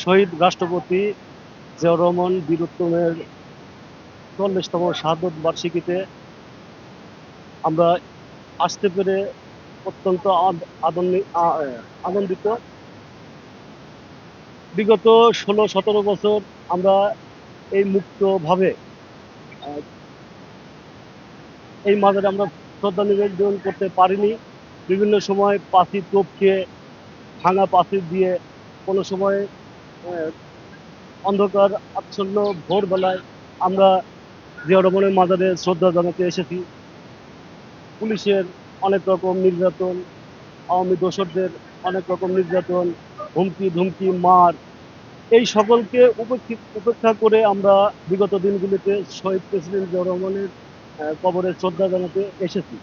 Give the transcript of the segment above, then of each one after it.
শহীদ রাষ্ট্রপতি জিয়াউর রহমান বীরুত্তমের ৪০তম শাহাদত বার্ষিকীতে আমরা আসতে পেরে অত্যন্ত আনন্দিত। বিগত ১৬-১৭ বছর আমরা এই মুক্তভাবে এই মাজারে আমরা শ্রদ্ধা নিবেদন করতে পারিনি। বিভিন্ন সময় পাখির টপকে ভাঙা পাখির দিয়ে, কোনো সময় অন্ধকার আচ্ছন্ন ভোরবেলায় আমরা জিয়াউর রহমানের মাজারে শ্রদ্ধা জানাতে এসেছি। পুলিশের অনেক রকম নির্যাতন, আওয়ামী দোসরদের অনেক রকম নির্যাতন, হুমকি ধুমকি, মার, এই সকলকে উপেক্ষা করে আমরা বিগত দিনগুলিতে শহীদ প্রেসিডেন্ট জিয়াউর রহমানের কবরে শ্রদ্ধা জানাতে এসেছি।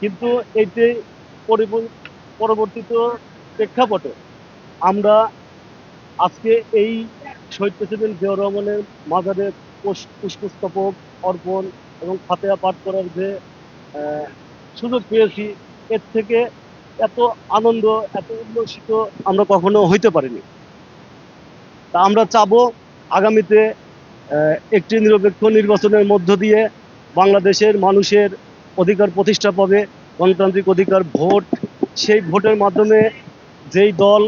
কিন্তু এইতে পরবর্তীত প্রেক্ষাপটে আমরা আজকে এই শহীদ প্রেসিডেন্ট জিয়াউর রহমানের মাজারে পুষ্পস্তবক অর্পণ এবং ফাতেহা পাঠ করার যে সুযোগ পেয়েছি, এর থেকে এত আনন্দ, এত উল্লসিত আমরা কখনো হইতে পারিনি। তা আমরা চাবো আগামীতে একটি নিরপেক্ষ নির্বাচনের মধ্য দিয়ে বাংলাদেশের মানুষের অধিকার প্রতিষ্ঠা পাবে, গণতান্ত্রিক অধিকার ভোট। সেই ভোটের মাধ্যমে যেই দল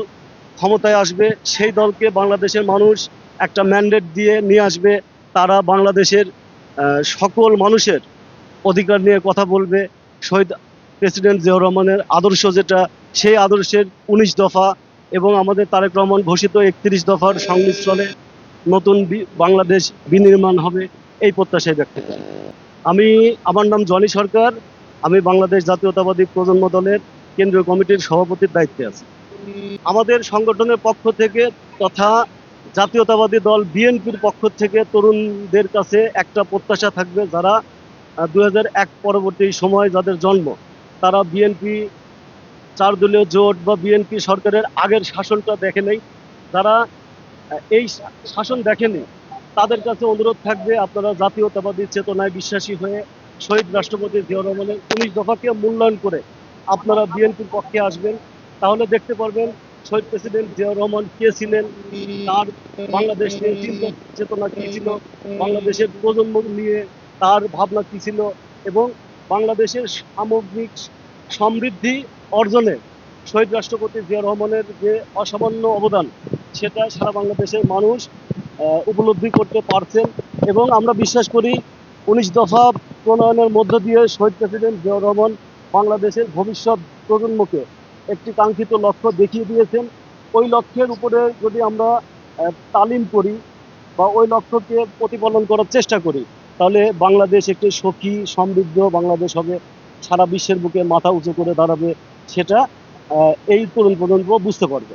ক্ষমতায় আসবে সেই দলকে বাংলাদেশের মানুষ একটা ম্যান্ডেট দিয়ে নিয়ে আসবে। তারা বাংলাদেশের সকল মানুষের অধিকার নিয়ে কথা বলবে। শহীদ প্রেসিডেন্ট জিয়াউর রহমানের আদর্শ যেটা, সেই আদর্শের ১৯ দফা এবং আমাদের তারেক রহমান ঘোষিত ৩১ দফার সংমিশ্রণে নতুন বাংলাদেশ বিনির্মাণ হবে, এই প্রত্যাশায় ব্যক্ত করি। আমার নাম জনি সরকার। আমি বাংলাদেশ জাতীয়তাবাদী প্রজন্ম দলের কেন্দ্রীয় কমিটির সভাপতির দায়িত্বে আছি। আমাদের সংগঠনের পক্ষ থেকে তথা জাতীয়তাবাদী দল বিএনপির পক্ষ থেকে তরুণদের কাছে একটা প্রত্যাশা থাকবে, যারা ২০০১ পরবর্তী সময় যাদের জন্ম, তারা বিএনপি ৪ দলীয় জোট বা বিএনপি সরকারের আগের শাসনটা দেখে নেই, যারা এই শাসন দেখেনি, তাদের কাছে অনুরোধ থাকবে আপনারা জাতীয়তাবাদী চেতনায় বিশ্বাসী হয়ে শহীদ রাষ্ট্রপতি জিয়াউর রহমানের ১৯ দফাকে মূল্যায়ন করে আপনারা বিএনপির পক্ষে আসবেন। তাহলে দেখতে পারবেন শহীদ প্রেসিডেন্ট জিয়াউর রহমান কে ছিলেন, তার বাংলাদেশ নিয়ে চিন্তা চেতনা কী ছিল, বাংলাদেশের প্রজন্ম নিয়ে তার ভাবনা কী ছিল, এবং বাংলাদেশের সামগ্রিক সমৃদ্ধি অর্জনে শহীদ রাষ্ট্রপতি জিয়াউর রহমানের যে অসামান্য অবদান, সেটা সারা বাংলাদেশের মানুষ উপলব্ধি করতে পারছেন। এবং আমরা বিশ্বাস করি ১৯ দফা প্রণয়নের মধ্য দিয়ে শহীদ প্রেসিডেন্ট জিয়াউর রহমান বাংলাদেশের ভবিষ্যৎ প্রজন্মকে একটি কাঙ্ক্ষিত লক্ষ্য দেখিয়ে দিয়েছেন। ওই লক্ষ্যের উপরে যদি আমরা তালিম করি বা ওই লক্ষ্যকে প্রতিপালন করার চেষ্টা করি, তাহলে বাংলাদেশ একটি সুখী সমৃদ্ধ বাংলাদেশ হবে, সারা বিশ্বের বুকে মাথা উঁচু করে দাঁড়াবে। সেটা এই তরুণ প্রজন্ম বুঝতে পারবে।